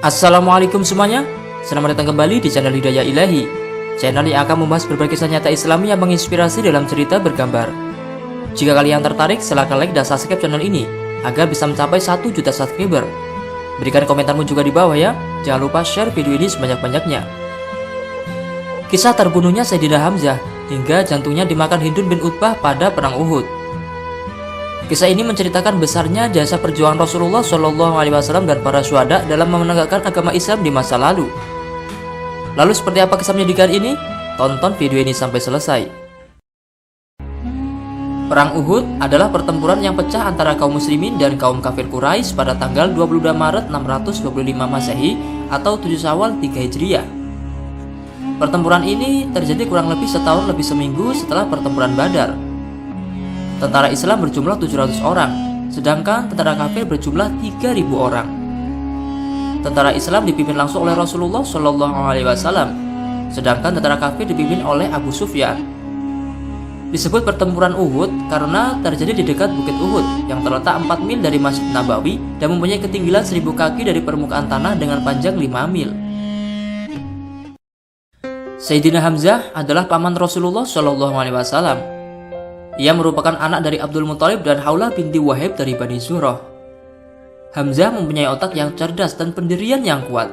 Assalamualaikum semuanya. Selamat datang kembali di channel Hidayah Ilahi, channel yang akan membahas berbagai kisah nyata Islam yang menginspirasi dalam cerita bergambar. Jika kalian tertarik, silakan like dan subscribe channel ini agar bisa mencapai 1 juta subscriber. Berikan komentarmu juga di bawah ya. Jangan lupa share video ini sebanyak-banyaknya. Kisah terbunuhnya Sayyidina Hamzah hingga jantungnya dimakan Hindun bin Utbah pada perang Uhud. Kisah ini menceritakan besarnya jasa perjuangan Rasulullah SAW dan para syuhada dalam menegakkan agama Islam di masa lalu. Lalu seperti apa kisah menyedihkan ini? Tonton video ini sampai selesai. Perang Uhud adalah pertempuran yang pecah antara kaum muslimin dan kaum kafir Quraisy pada tanggal 22 Maret 625 Masehi atau 7 Syawal 3 Hijriah. Pertempuran ini terjadi kurang lebih setahun lebih seminggu setelah pertempuran Badar. Tentara Islam berjumlah 700 orang, sedangkan tentara kafir berjumlah 3.000 orang. Tentara Islam dipimpin langsung oleh Rasulullah SAW, sedangkan tentara kafir dipimpin oleh Abu Sufyan. Disebut pertempuran Uhud karena terjadi di dekat Bukit Uhud yang terletak 4 mil dari Masjid Nabawi dan mempunyai ketinggian 1000 kaki dari permukaan tanah dengan panjang 5 mil. Sayyidina Hamzah adalah paman Rasulullah SAW. Ia merupakan anak dari Abdul Muthalib dan Haulah binti Wahib dari Bani Zuhrah. Hamzah mempunyai otak yang cerdas dan pendirian yang kuat.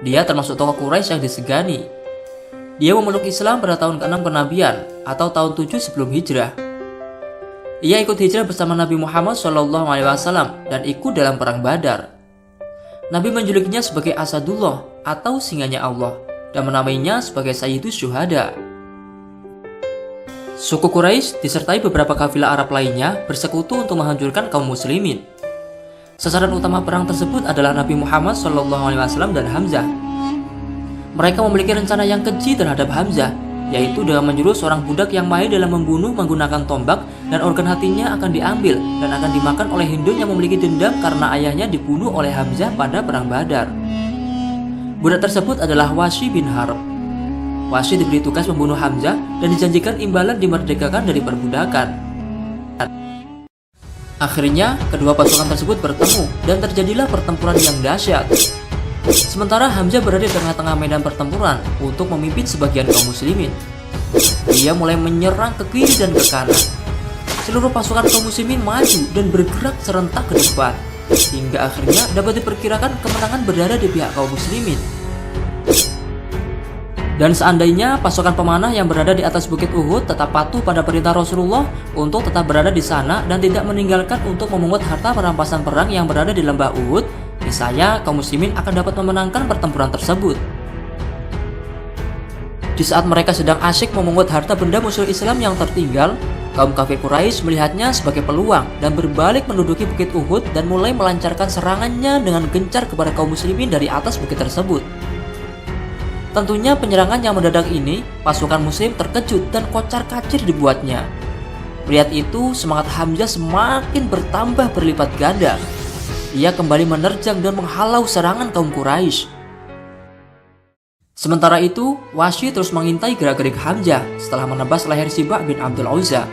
Dia termasuk tokoh Quraisy yang disegani. Dia memeluk Islam pada tahun ke-6 kenabian atau tahun 7 sebelum hijrah. Ia ikut hijrah bersama Nabi Muhammad SAW dan ikut dalam perang Badar. Nabi menjulukinya sebagai Asadullah atau singanya Allah dan menamainya sebagai Sayyidus Syuhada. Suku Quraisy disertai beberapa kafilah Arab lainnya bersekutu untuk menghancurkan kaum muslimin. Sasaran utama perang tersebut adalah Nabi Muhammad SAW dan Hamzah. Mereka memiliki rencana yang keji terhadap Hamzah, yaitu dengan menyuruh seorang budak yang mahir dalam membunuh menggunakan tombak dan organ hatinya akan diambil dan akan dimakan oleh Hindun yang memiliki dendam karena ayahnya dibunuh oleh Hamzah pada perang Badar. Budak tersebut adalah Wahsy bin Harb. Wahsy diberi tugas membunuh Hamzah dan dijanjikan imbalan dimerdekakan dari perbudakan. Akhirnya, kedua pasukan tersebut bertemu dan terjadilah pertempuran yang dahsyat. Sementara Hamzah berada di tengah-tengah medan pertempuran untuk memimpin sebagian kaum muslimin. Dia mulai menyerang ke kiri dan ke kanan. Seluruh pasukan kaum muslimin maju dan bergerak serentak ke depan, hingga akhirnya dapat diperkirakan kemenangan berada di pihak kaum muslimin. Dan seandainya pasukan pemanah yang berada di atas Bukit Uhud tetap patuh pada perintah Rasulullah untuk tetap berada di sana dan tidak meninggalkan untuk memungut harta perampasan perang yang berada di lembah Uhud, niscaya kaum muslimin akan dapat memenangkan pertempuran tersebut. Di saat mereka sedang asyik memungut harta benda musuh Islam yang tertinggal, kaum kafir Quraisy melihatnya sebagai peluang dan berbalik menduduki Bukit Uhud dan mulai melancarkan serangannya dengan gencar kepada kaum muslimin dari atas bukit tersebut. Tentunya penyerangan yang mendadak ini, pasukan muslim terkejut dan kocar-kacir dibuatnya. Melihat itu, semangat Hamzah semakin bertambah berlipat ganda. Ia kembali menerjang dan menghalau serangan kaum Quraisy. Sementara itu, Wahsy terus mengintai gerak-gerik Hamzah setelah menebas leher Sibah bin Abdul Uzza.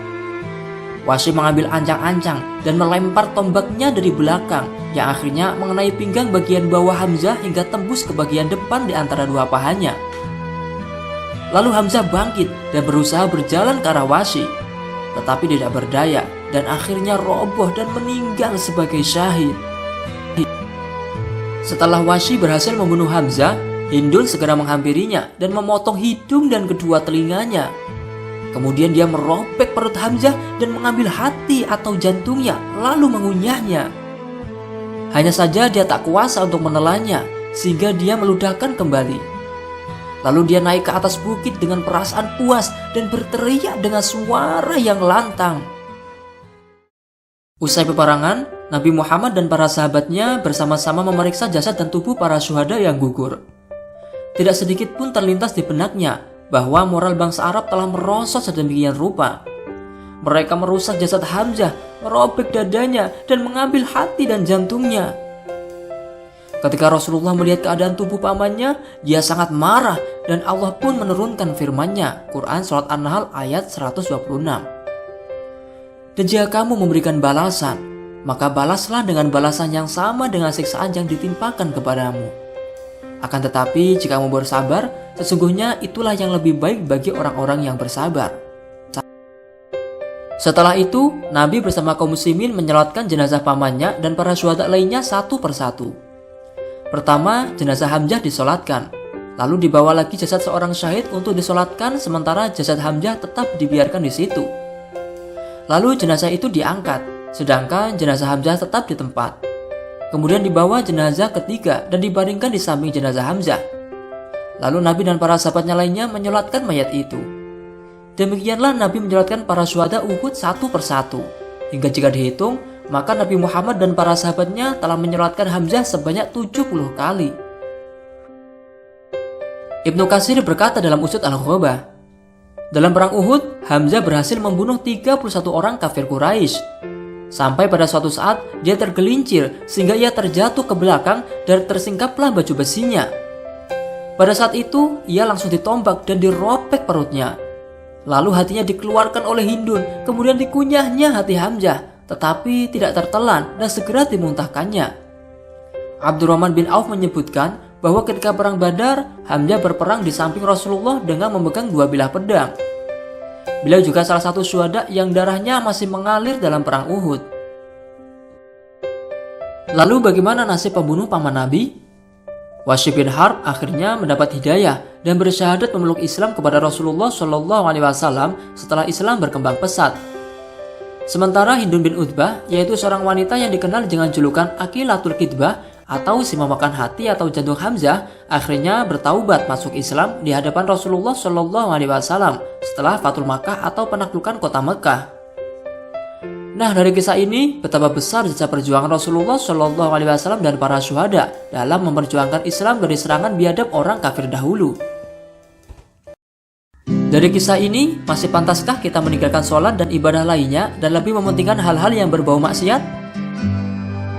Wahsy mengambil ancang-ancang dan melempar tombaknya dari belakang yang akhirnya mengenai pinggang bagian bawah Hamzah hingga tembus ke bagian depan di antara dua pahanya. Lalu Hamzah bangkit dan berusaha berjalan ke arah Wahsy, tetapi tidak berdaya dan akhirnya roboh dan meninggal sebagai syahid. Setelah Wahsy berhasil membunuh Hamzah, Hindun segera menghampirinya dan memotong hidung dan kedua telinganya. Kemudian dia merobek perut Hamzah dan mengambil hati atau jantungnya lalu mengunyahnya. Hanya saja dia tak kuasa untuk menelannya sehingga dia meludahkan kembali. Lalu dia naik ke atas bukit dengan perasaan puas dan berteriak dengan suara yang lantang. Usai peperangan, Nabi Muhammad dan para sahabatnya bersama-sama memeriksa jasad dan tubuh para syuhada yang gugur. Tidak sedikit pun terlintas di benaknya bahwa moral bangsa Arab telah merosot sedemikian rupa. Mereka merusak jasad Hamzah, merobek dadanya, dan mengambil hati dan jantungnya. Ketika Rasulullah melihat keadaan tubuh pamannya, dia sangat marah dan Allah pun menurunkan firman-Nya, Quran Surat An-Nahl ayat 126. Dan jika kamu memberikan balasan, maka balaslah dengan balasan yang sama dengan siksaan yang ditimpakan kepadamu. Akan tetapi jika kamu bersabar, sesungguhnya itulah yang lebih baik bagi orang-orang yang bersabar. Setelah itu, Nabi bersama kaum muslimin menyolatkan jenazah pamannya dan para syuhada lainnya satu persatu. Pertama, jenazah Hamzah disolatkan. Lalu dibawa lagi jasad seorang syahid untuk disolatkan, sementara jasad Hamzah tetap dibiarkan di situ. Lalu jenazah itu diangkat, sedangkan jenazah Hamzah tetap di tempat. Kemudian dibawa jenazah ketiga dan dibaringkan di samping jenazah Hamzah. Lalu Nabi dan para sahabatnya lainnya menyolatkan mayat itu. Demikianlah Nabi menyolatkan para syuhada Uhud satu persatu. Hingga jika dihitung, maka Nabi Muhammad dan para sahabatnya telah menyolatkan Hamzah sebanyak 70 kali. Ibnu Katsir berkata dalam Usud Al-Ghobah, dalam perang Uhud, Hamzah berhasil membunuh 31 orang kafir Quraisy. Sampai pada suatu saat dia tergelincir sehingga ia terjatuh ke belakang dan tersingkaplah baju besinya. Pada saat itu ia langsung ditombak dan diropek perutnya. Lalu hatinya dikeluarkan oleh Hindun, kemudian dikunyahnya hati Hamzah, tetapi tidak tertelan dan segera dimuntahkannya. Abdurrahman bin Auf menyebutkan bahwa ketika perang Badar, Hamzah berperang di samping Rasulullah dengan memegang 2 bilah pedang. Beliau juga salah satu syuhada yang darahnya masih mengalir dalam perang Uhud. Lalu bagaimana nasib pembunuh paman Nabi? Washi bin Harb akhirnya mendapat hidayah dan bersyahadat memeluk Islam kepada Rasulullah SAW setelah Islam berkembang pesat. Sementara Hindun bin Utbah, yaitu seorang wanita yang dikenal dengan julukan Aqilatul Kidbah atau si memakan hati atau jantung Hamzah, akhirnya bertaubat masuk Islam di hadapan Rasulullah SAW setelah Fathul Makkah atau penaklukan kota Mekah. Nah, dari kisah ini betapa besar jasa perjuangan Rasulullah SAW dan para syuhada dalam memperjuangkan Islam dari serangan biadab orang kafir dahulu. Dari kisah ini, masih pantaskah kita meninggalkan sholat dan ibadah lainnya dan lebih mementingkan hal-hal yang berbau maksiat?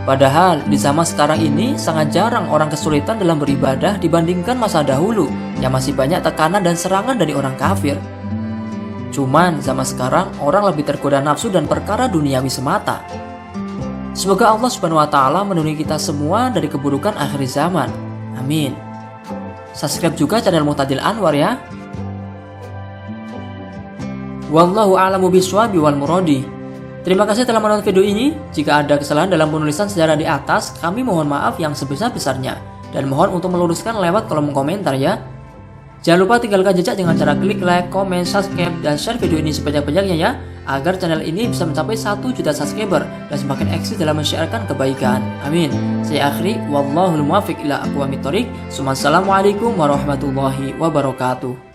Padahal di zaman sekarang ini sangat jarang orang kesulitan dalam beribadah dibandingkan masa dahulu yang masih banyak tekanan dan serangan dari orang kafir. Cuman zaman sekarang orang lebih tergoda nafsu dan perkara duniawi semata. Semoga Allah Subhanahu wa taala melindungi kita semua dari keburukan akhir zaman. Amin. Subscribe juga channel Muhtadil Anwar ya. Wallahu a'lamu bishwabi wal muradi. Terima kasih telah menonton video ini. Jika ada kesalahan dalam penulisan sejarah di atas, kami mohon maaf yang sebesar-besarnya dan mohon untuk meluruskan lewat kolom komentar ya. Jangan lupa tinggalkan jejak dengan cara klik like, comment, subscribe, dan share video ini sebanyak-banyaknya ya, agar channel ini bisa mencapai 1 juta subscriber dan semakin eksis dalam mensiarkan kebaikan. Amin. Saya akhiri, wallahul muwaffiq ila aqwamit thoriq. Assalamualaikum warahmatullahi wabarakatuh.